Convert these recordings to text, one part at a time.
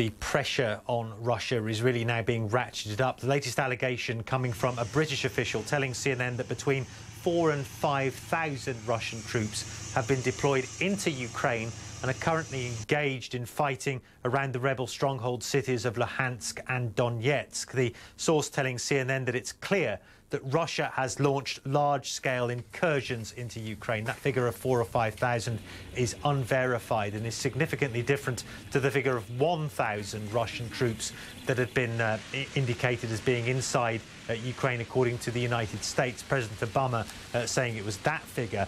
The pressure on Russia is really now being ratcheted up. The latest allegation coming from a British official telling CNN that between 4,000 and 5,000 Russian troops have been deployed into Ukraine and are currently engaged in fighting around the rebel stronghold cities of Luhansk and Donetsk. The source telling CNN that it's clear that Russia has launched large-scale incursions into Ukraine. That figure of 4,000 or 5,000 is unverified and is significantly different to the figure of 1,000 Russian troops that had been indicated as being inside Ukraine, according to the United States. President Obama saying it was that figure.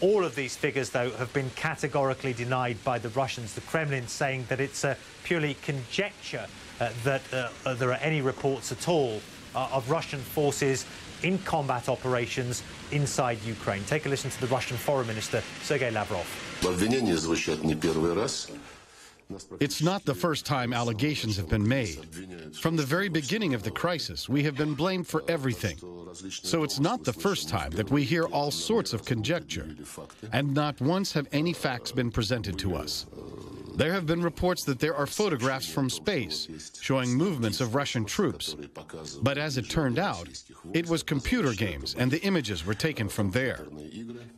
All of these figures, though, have been categorically denied by the Russians. The Kremlin saying that it's purely conjecture that there are any reports at all of Russian forces in combat operations inside Ukraine. Take a listen to the Russian Foreign Minister, Sergei Lavrov. It's not the first time allegations have been made. From the very beginning of the crisis, we have been blamed for everything. So it's not the first time that we hear all sorts of conjecture, and not once have any facts been presented to us. There have been reports that there are photographs from space showing movements of Russian troops. But as it turned out, it was computer games and the images were taken from there.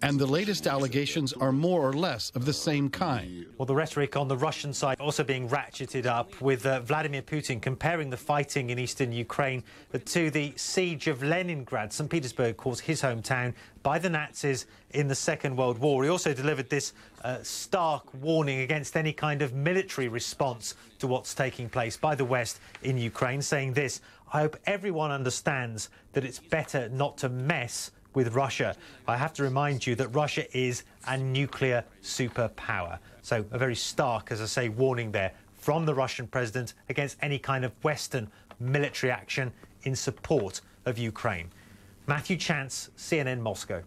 And the latest allegations are more or less of the same kind. Well, the rhetoric on the Russian side also being ratcheted up, with Vladimir Putin comparing the fighting in eastern Ukraine to the siege of Leningrad, St. Petersburg, of course, his hometown, by the Nazis in the Second World War. He also delivered this stark warning against any kind of military response to what's taking place by the West in Ukraine, saying this: "I hope everyone understands that it's better not to mess with Russia. I have to remind you that Russia is a nuclear superpower." So a very stark, as I say, warning there from the Russian president against any kind of Western military action in support of Ukraine. Matthew Chance, CNN, Moscow.